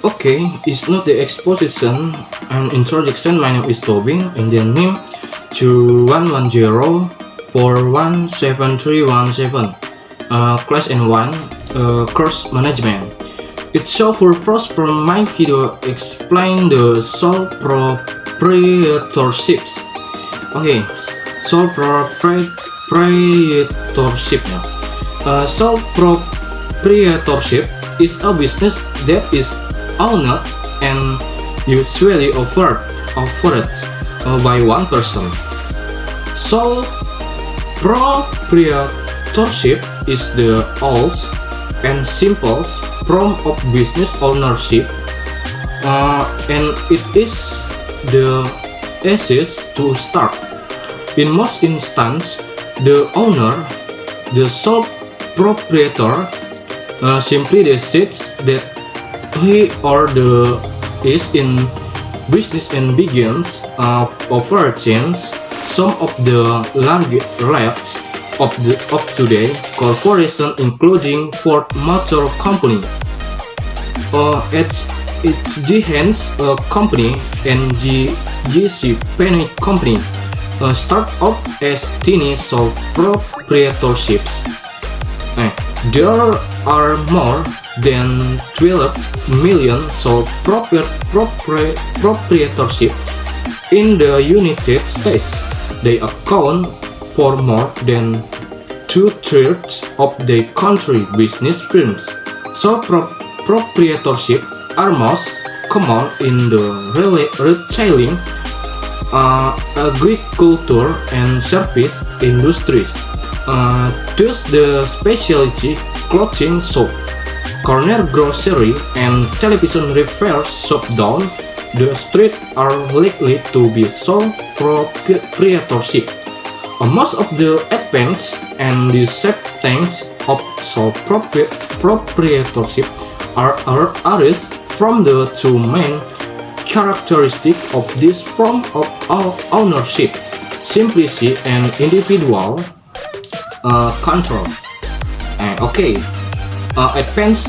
Okay, it's not the exposition and introduction. My name is Tobing, Indian name 2110417317. Class N1, course management. It's so purpose from my video explain the sole proprietorships. Okay, sole proprietorship. Sole proprietorship is a business that is owned and usually offered by one person. Sole proprietorship is the oldest and simplest form of business ownership, and it is the easiest to start. In most instances, the owner, the sole proprietor, simply decides that he or the is in business and begins operating some of the largest of today corporations, including Ford Motor Company, it's Giants Company, and GC Penny Company, start off as tiny sole proprietorships. There are more than 12 million sole proprietorships in the United States. They account for more than 2/3 of the country's business firms. Sole proprietorship are most common in the retailing, agriculture, and service industries. Thus, the specialty clothing shop, corner grocery, and television repair shop down the street are likely to be sole proprietorship. Most of the advantages and disadvantages of sole proprietorship are arise from the two main characteristics of this form of ownership: simplicity and individual control.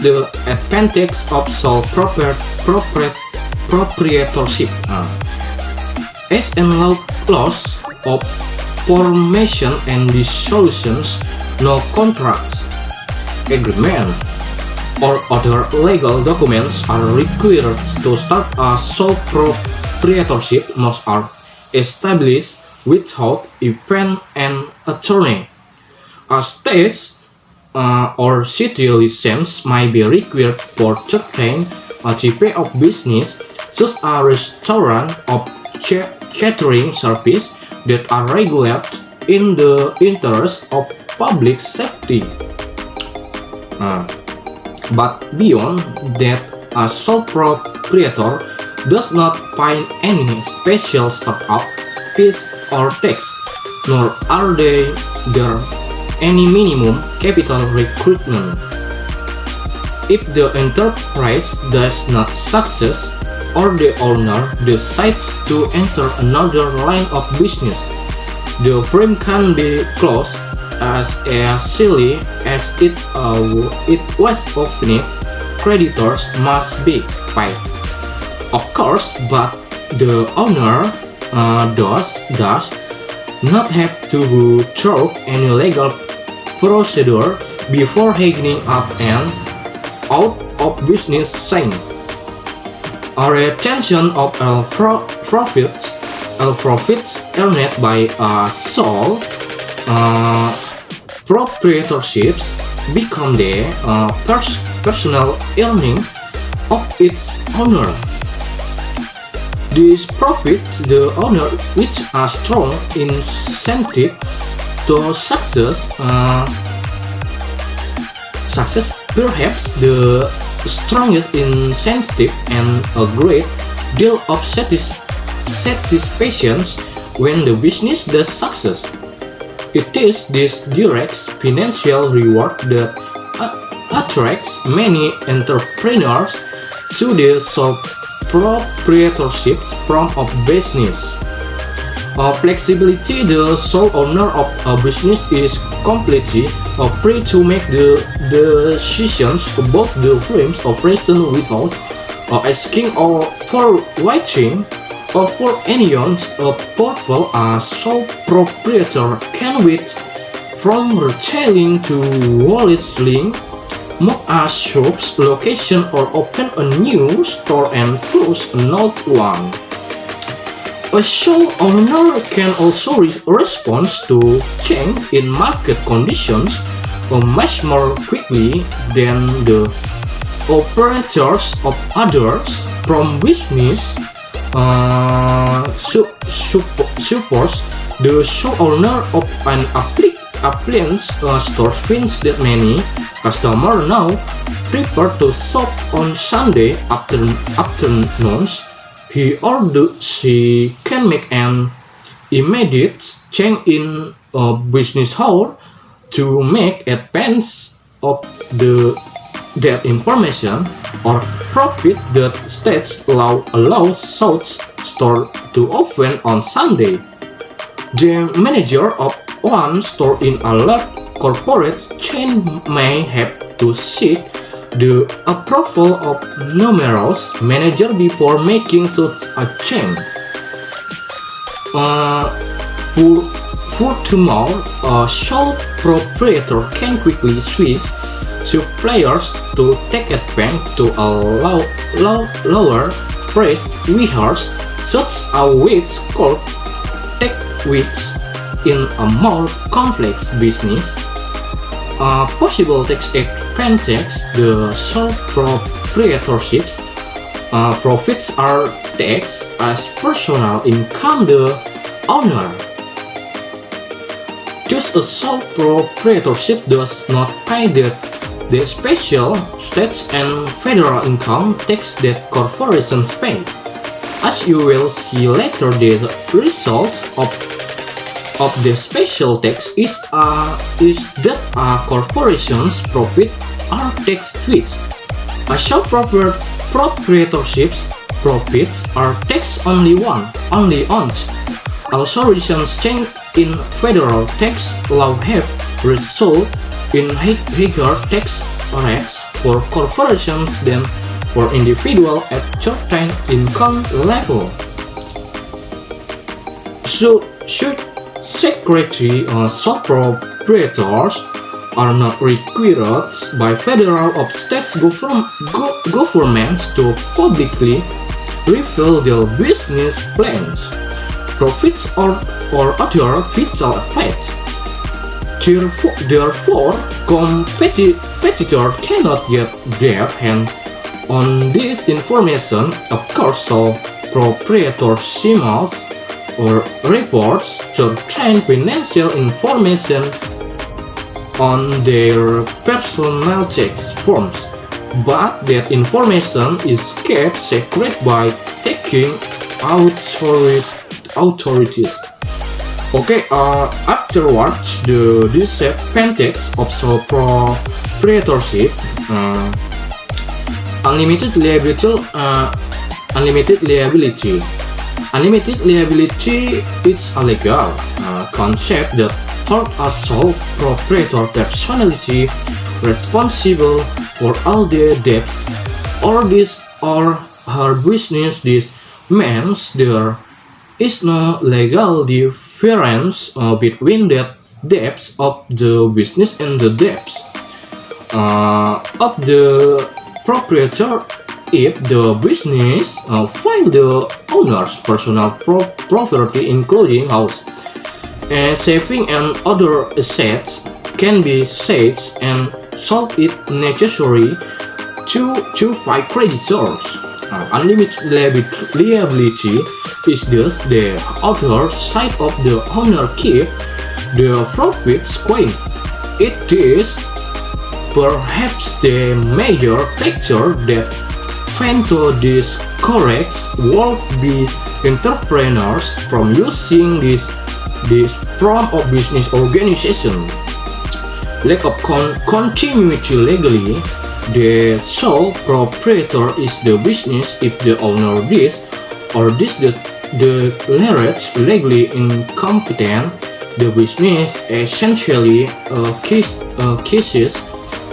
The advantage of sole proprietorship. As in laws of formation and dissolutions, no contracts, agreement, or other legal documents are required to start a sole proprietorship. Most are established without even an attorney. A state or city license might be required for certain types of business, such as restaurant or catering service, that are regulated in the interest of public safety. But beyond that, a sole proprietor does not pay any special startup fees or tax, nor are there any minimum capital requirement. If the enterprise does not succeed, or the owner decides to enter another line of business, the firm can be closed as easily as it was opened. Creditors must be paid, of course, but the owner does not have to go through any legal procedure before hanging up and out of business chain. A retention of all profits earned by a sole proprietorships become the personal earning of its owner. These profits the owner, which are strong incentive to success, perhaps the strongest incentive, and a great deal of satisfaction when the business does success. It is this direct financial reward that attracts many entrepreneurs to the sole proprietorship form of business. Flexibility: the sole owner of a business is completely free to make the decisions about the firm's operation without asking or for watching or for anyone portfolio a sole proprietor can with from retailing to wholesaling, move a shop's location or open a new store and close another one. A sole owner can also respond to change in market conditions much more quickly than the operators of others from business supports. The sole owner of an appliance store finds that many customers now prefer to shop on Sunday afternoons. He or she can make an immediate change in a business hour to make advance of that information or profit that states allow such store to open on Sunday. The manager of one store in a large corporate chain may have to seek the approval of numerous managers before making such a change. Furthermore, a sole proprietor can quickly switch suppliers to take advantage to allow lower price warehouse such as which could take weeks in a more complex business. Possible tax advantages, the sole proprietorships profits are taxed as personal income the owner. Just a sole proprietorship does not pay the special state and federal income tax that corporations pay. As you will see later, the result of the special tax is that a corporation's profits are tax-free. A sole proprietorship's profits are taxed only once. Also, recent change in federal tax law have resulted in higher tax rates for corporations than for individuals at certain income level. So, should secretary or sole proprietors are not required by federal or state governments to publicly reveal their business plans, profits, or other vital effects. Therefore, competitors cannot get their hands on this information. Of course, so proprietorships or reports certain financial information on their personal tax forms, but that information is kept secret by taking authorities. Okay, afterwards, the disadvantage of sole proprietorship, unlimited liability. Unlimited liability is a legal concept that holds a sole proprietor personally responsible for all the debts or his or her business. This means there is no legal difference between the debts of the business and the debts of the proprietor. If the business file the owner's personal property, including house, saving and other assets, can be seized and sold if necessary to fight creditors. Unlimited liability is thus the other side of the owner keep the profits quiet. It is perhaps the major factor that to discourage would-be entrepreneurs from using this form of business organization. Lack of continuity legally. The sole proprietor is the business if the owner this or this declares legally incompetent. The business essentially ceases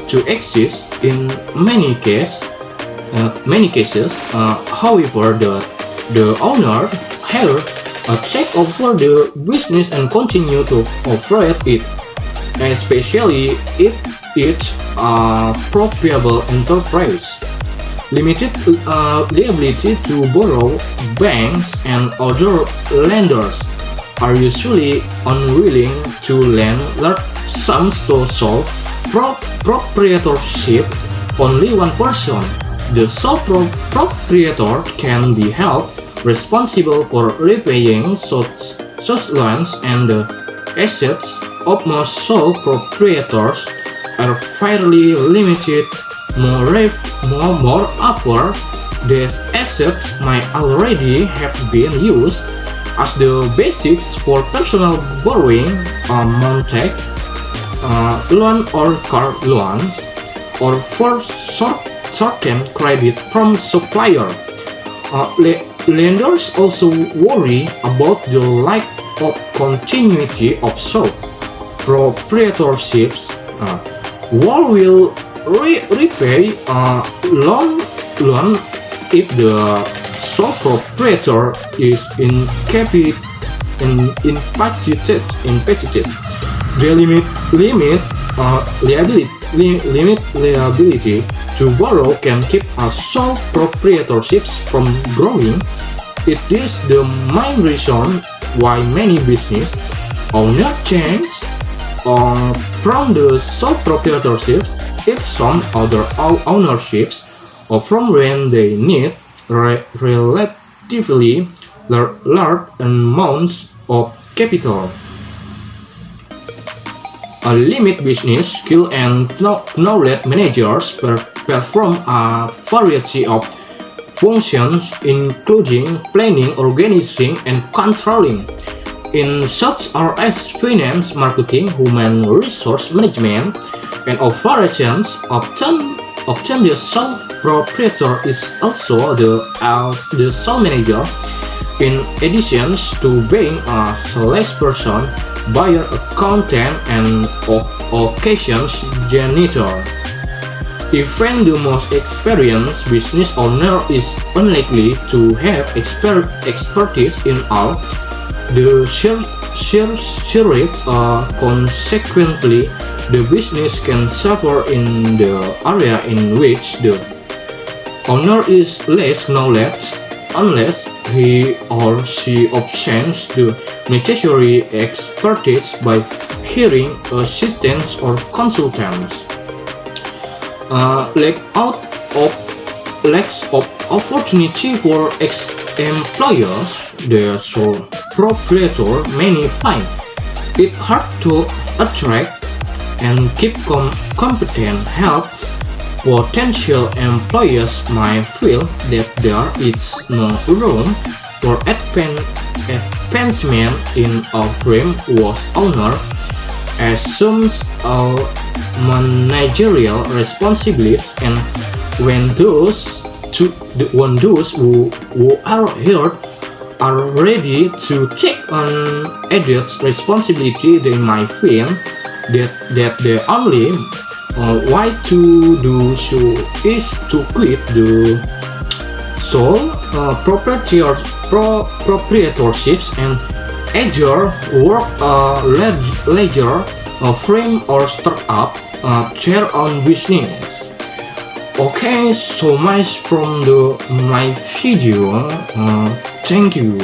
to exist. In many cases, many cases. However, the owner here take over the business and continue to operate it, especially if it's a profitable enterprise. Limited liability to borrow. Banks and other lenders are usually unwilling to lend large sums to sole proprietorships. Only one person, the sole proprietor, can be held responsible for repaying such loans, and the assets of most sole proprietors are fairly limited. Moreover, these assets might already have been used as the basis for personal borrowing, mortgage loan or car loans, or for short-term credit from supplier. Lenders also worry about the lack of continuity of sole proprietorships. One will repay a loan if the sole proprietor is incapacitated. The liability to borrow can keep a sole proprietorships from growing. It is the main reason why many business owners change from the sole proprietorships if some other ownerships, or from when they need relatively large amounts of capital. A limit business skill and knowledge managers perform a variety of functions, including planning, organizing, and controlling, in such as finance, marketing, human resource management, and operations. Often the sole proprietor is also the sole manager, in addition to being a salesperson, buyer, accountant, and occasions janitor. Even the most experienced business owner is unlikely to have expertise in all the shirts. Consequently, the business can suffer in the area in which the owner is less knowledge, unless he or she obtains the necessary expertise by hiring assistants or consultants. Lack of opportunity for employers, the sole proprietor many find it hard to attract and keep competent help. Potential employers might feel that there is no room for advancement in a firm whose owner assumes all managerial responsibilities, and when those who are hired are ready to take on added responsibility, they might feel that the only way to do so is to quit the sole proprietorships and either work a larger firm or start up their own business. Okay, so much from my video. Thank you.